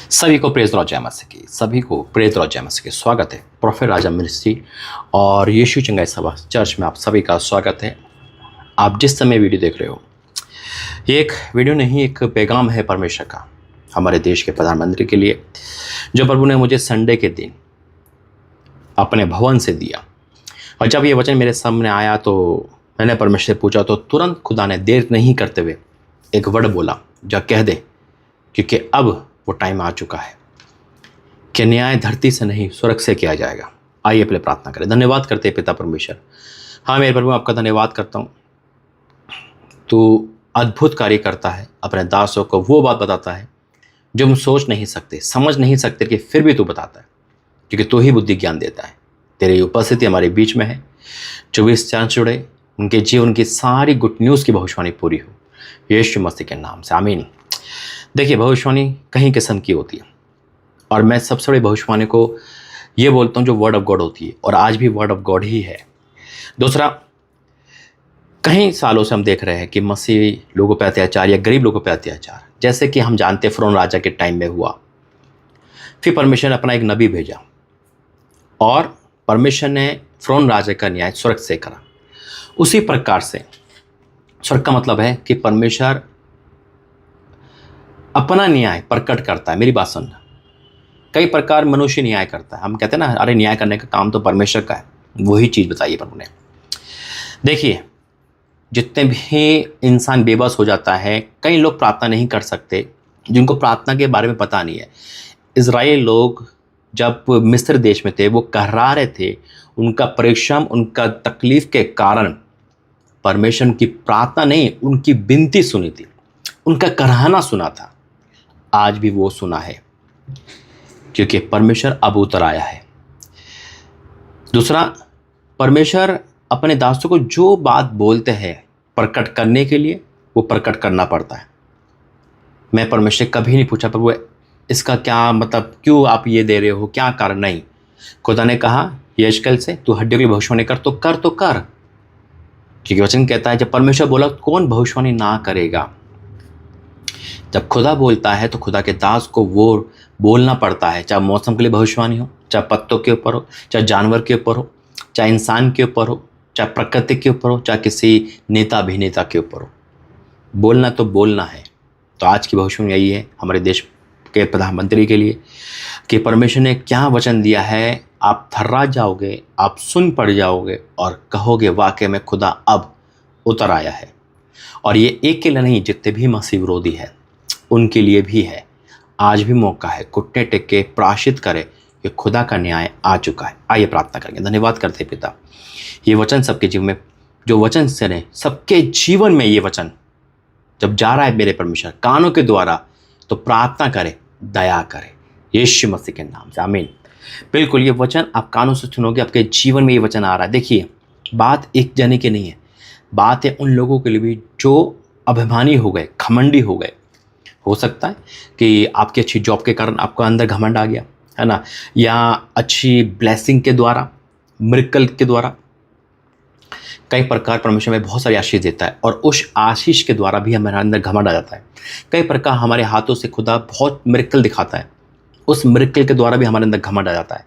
सभी को praise Lord जय मसीह की, सभी को प्रेज लॉर्ड जय मसीह की। स्वागत है प्रोफेट राजा मिनिस्ट्री और यीशु चंगाई सभा चर्च में आप सभी का स्वागत है। आप जिस समय वीडियो देख रहे हो, ये एक वीडियो नहीं, एक पैगाम है परमेश्वर का हमारे देश के प्रधानमंत्री के लिए, जो प्रभु ने मुझे संडे के दिन अपने भवन से दिया। और जब ये वचन मेरे सामने आया तो मैंने परमेश्वर से पूछा, तो तुरंत खुदा ने देर नहीं करते हुए एक वर्ड बोला, जो कह दे, क्योंकि अब वो टाइम आ चुका है कि न्याय धरती से नहीं स्वर्ग से किया जाएगा। आइए पहले प्रार्थना करें। धन्यवाद करते हैं पिता परमेश्वर। हाँ मेरे प्रभु, आपका धन्यवाद करता हूँ। तू अद्भुत कार्य करता है, अपने दासों को वो बात बताता है जो हम सोच नहीं सकते, समझ नहीं सकते, कि फिर भी तू बताता है, क्योंकि तू ही बुद्धि ज्ञान देता है। तेरी उपस्थिति हमारे बीच में है। 24 चांद जुड़े, उनके जीवन की सारी गुड न्यूज़ की भविष्यवाणी पूरी हो, यीशु मसीह के नाम से, आमीन। देखिए, भविष्यवाणी कहीं किस्म की होती है, और मैं सबसे बड़ी भविष्यवाणी को ये बोलता हूँ जो वर्ड ऑफ गॉड होती है, और आज भी वर्ड ऑफ गॉड ही है। दूसरा, कई सालों से हम देख रहे हैं कि मसीही लोगों पर अत्याचार या गरीब लोगों पर अत्याचार, जैसे कि हम जानते हैं फ़िरौन राजा के टाइम में हुआ। फिर परमेश्वर ने अपना एक नबी भेजा और परमेश्वर ने फ़िरौन राजा का न्याय स्वर्ग से करा। उसी प्रकार से स्वर्ग का मतलब है कि परमेश्वर अपना न्याय प्रकट करता है। मेरी बात सुनना, कई प्रकार मनुष्य न्याय करता है। हम कहते हैं ना, अरे न्याय करने का काम तो परमेश्वर का है। वही चीज़ बताइए प्रभु ने। देखिए, जितने भी इंसान बेबस हो जाता है, कई लोग प्रार्थना नहीं कर सकते, जिनको प्रार्थना के बारे में पता नहीं है। इजराइल लोग जब मिस्र देश में थे, वो कहरा रहे थे। उनका परिश्रम, उनका तकलीफ के कारण परमेश्वर की प्रार्थना नहीं, उनकी विनती सुनी थी, उनका कहराना सुना था। आज भी वो सुना है, क्योंकि परमेश्वर अब उतर आया है। दूसरा, परमेश्वर अपने दासों को जो बात बोलते हैं प्रकट करने के लिए, वो प्रकट करना पड़ता है। मैं परमेश्वर कभी नहीं पूछा, प्रभु इसका क्या मतलब, क्यों आप ये दे रहे हो, क्या कारण? नहीं, खुदा ने कहा यशकल से, तू हड्डियों की भविष्यवाणी कर तो कर, क्योंकि वचन कहता है जब परमेश्वर बोला कौन भविष्यवाणी ना करेगा। जब खुदा बोलता है तो खुदा के दास को वो बोलना पड़ता है, चाहे मौसम के लिए भविष्यवाणी हो, चाहे पत्तों के ऊपर हो, चाहे जानवर के ऊपर हो, चाहे इंसान के ऊपर हो, चाहे प्रकृति के ऊपर हो, चाहे किसी नेता अभिनेता के ऊपर हो। बोलना तो बोलना है। तो आज की भविष्यवाणी यही है हमारे देश के प्रधानमंत्री के लिए, कि परमेश्वर ने क्या वचन दिया है। आप थर्रा जाओगे, आप सुन पड़ जाओगे और कहोगे वाकई में खुदा अब उतर आया है। और ये एक के लिए नहीं, जितने भी मसीह विरोधी है उनके लिए भी है। आज भी मौका है, घुटने टेक के प्रायश्चित करें कि खुदा का न्याय आ चुका है। आइए प्रार्थना करेंगे। धन्यवाद करते पिता, ये वचन सबके जीवन में, जो वचन से ने सबके जीवन में ये वचन जब जा रहा है मेरे परमेश्वर कानों के द्वारा, तो प्रार्थना करें, दया करें, यीशु मसीह के नाम से, आमीन। बिल्कुल, ये वचन आप कानों से सुनोगे, आपके जीवन में ये वचन आ रहा है। देखिए, बात एक जने की नहीं है, बात है उन लोगों के लिए भी जो अभिमानी हो गए, घमंडी हो गए। हो सकता है कि आपकी अच्छी जॉब के कारण आपको अंदर घमंड आ गया है ना, या अच्छी ब्लेसिंग के द्वारा, मिरेकल के द्वारा। कई प्रकार परमेश्वर में बहुत सारी आशीष देता है, और उस आशीष के द्वारा भी हमारे अंदर घमंड आ जाता है। कई प्रकार हमारे हाथों से खुदा बहुत मिरेकल दिखाता है, उस मिरेकल के द्वारा भी हमारे अंदर घमंड आ जाता है।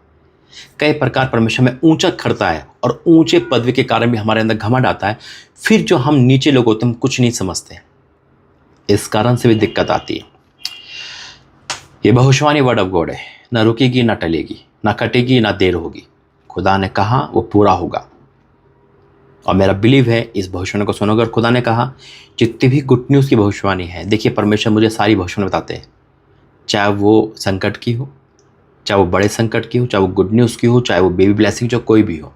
कई प्रकार परमेश्वर में ऊंचा करता है, और ऊंचे पदवी के कारण भी हमारे अंदर घमंड आता है। फिर जो हम नीचे लोग होते हैं, हम कुछ नहीं समझते हैं, इस कारण से भी दिक्कत आती है। ये भविष्यवाणी वर्ड ऑफ गॉड है, ना रुकेगी, ना टलेगी, ना कटेगी, ना देर होगी। खुदा ने कहा वो पूरा होगा, और मेरा बिलीव है इस भविष्यवाणी को सुनोगे। और खुदा ने कहा जितनी भी गुड न्यूज़ की भविष्यवाणी है, देखिए परमेश्वर मुझे सारी भविष्यवाणी बताते हैं, चाहे वो संकट की हो, चाहे वो बड़े संकट की हो, चाहे वो गुड न्यूज़ की हो, चाहे वो बेबी ब्लेसिंग, जो कोई भी हो।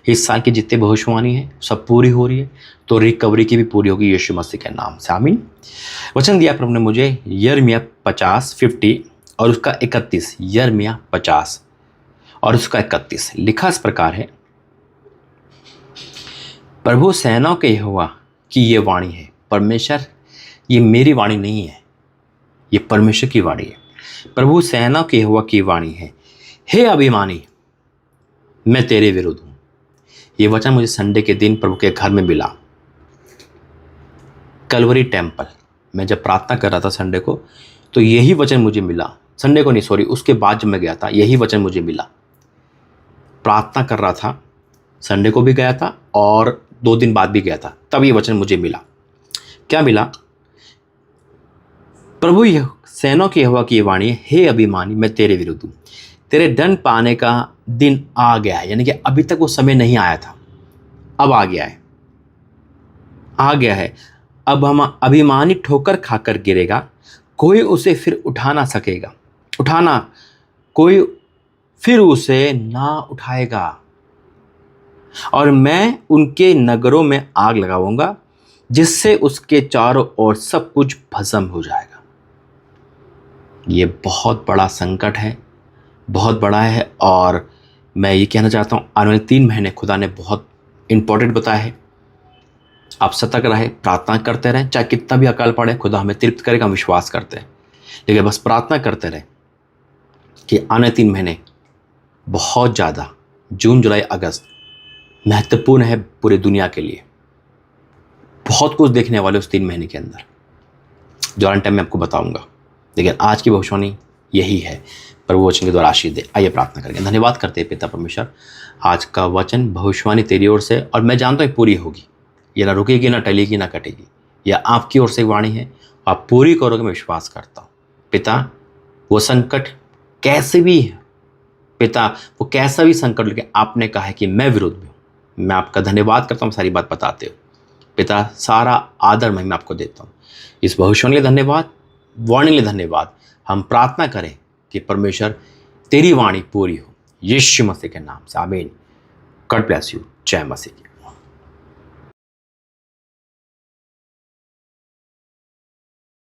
इस साल की जितनी भविष्यवाणी है सब पूरी हो रही है, तो रिकवरी की भी पूरी होगी यीशु मसीह के नाम से, आमीन। वचन दिया प्रभु ने मुझे यिर्मयाह 50 और उसका 31, यिर्मयाह 50 और उसका 31 लिखा इस प्रकार है, प्रभु सेनाओं के यहोवा की ये वाणी है। परमेश्वर, ये मेरी वाणी नहीं है, ये परमेश्वर की वाणी है। प्रभु सेनाओं के यहोवा की वाणी है, हे अभिमानी, मैं तेरे विरुद्ध हूँ। ये वचन मुझे संडे के दिन प्रभु के घर में मिला, कलवरी टेम्पल में जब प्रार्थना कर रहा था संडे को, तो यही वचन मुझे मिला। संडे को नहीं, सॉरी, उसके बाद जब मैं गया था यही वचन मुझे मिला। प्रार्थना कर रहा था, संडे को भी गया था और 2 दिन बाद भी गया था, तब ये वचन मुझे मिला। क्या मिला? प्रभु सेनों की यहोवा की ये वाणी है, हे अभिमानी मैं तेरे विरुद्ध हूँ, तेरे दंड पाने का दिन आ गया है। यानी कि अभी तक वो समय नहीं आया था, अब आ गया है, आ गया है। अब हम अभिमानी ठोकर खाकर गिरेगा, कोई उसे फिर उठा ना सकेगा, उठाना कोई फिर उसे ना उठाएगा। और मैं उनके नगरों में आग लगाऊंगा, जिससे उसके चारों ओर सब कुछ भस्म हो जाएगा। ये बहुत बड़ा संकट है, बहुत बड़ा है। और मैं ये कहना चाहता हूँ, आने वाले 3 महीने खुदा ने बहुत इंपॉर्टेंट बताया है। आप सतर्क रहे, प्रार्थना करते रहें, चाहे कितना भी अकाल पड़े, खुदा हमें तृप्त करेगा, हम विश्वास करते हैं। लेकिन बस प्रार्थना करते रहें कि आने 3 महीने बहुत ज़्यादा, जून जुलाई अगस्त महत्वपूर्ण है पूरी दुनिया के लिए। बहुत कुछ देखने वाले उस 3 महीने के अंदर, जो आने टाइम में आपको बताऊंगा। लेकिन आज की भविष्यवाणी यही है, प्रभु वचन के द्वारा आशीष दे। आइए प्रार्थना करेंगे। धन्यवाद करते हैं पिता परमेश्वर, आज का वचन भविष्यवाणी तेरी ओर से, और मैं जानता हूँ पूरी होगी, ये ना रुकेगी, ना टलेगी, ना कटेगी। यह आपकी ओर से वाणी है, आप पूरी करोगे, मैं विश्वास करता हूँ। पिता, वो संकट कैसे भी है पिता, वो कैसा भी संकट, लेकिन आपने कहा है कि मैं विरुद्ध में हूँ। मैं आपका धन्यवाद करता हूँ, सारी बात बताते हो पिता। सारा आदर मैं आपको देता हूँ। इस भविष्यवाणी के लिए धन्यवाद, वाणी के लिए धन्यवाद। हम प्रार्थना करें कि परमेश्वर तेरी वाणी पूरी हो, यीशु मसीह के नाम से, आमीन। God bless you. जय मसीह की।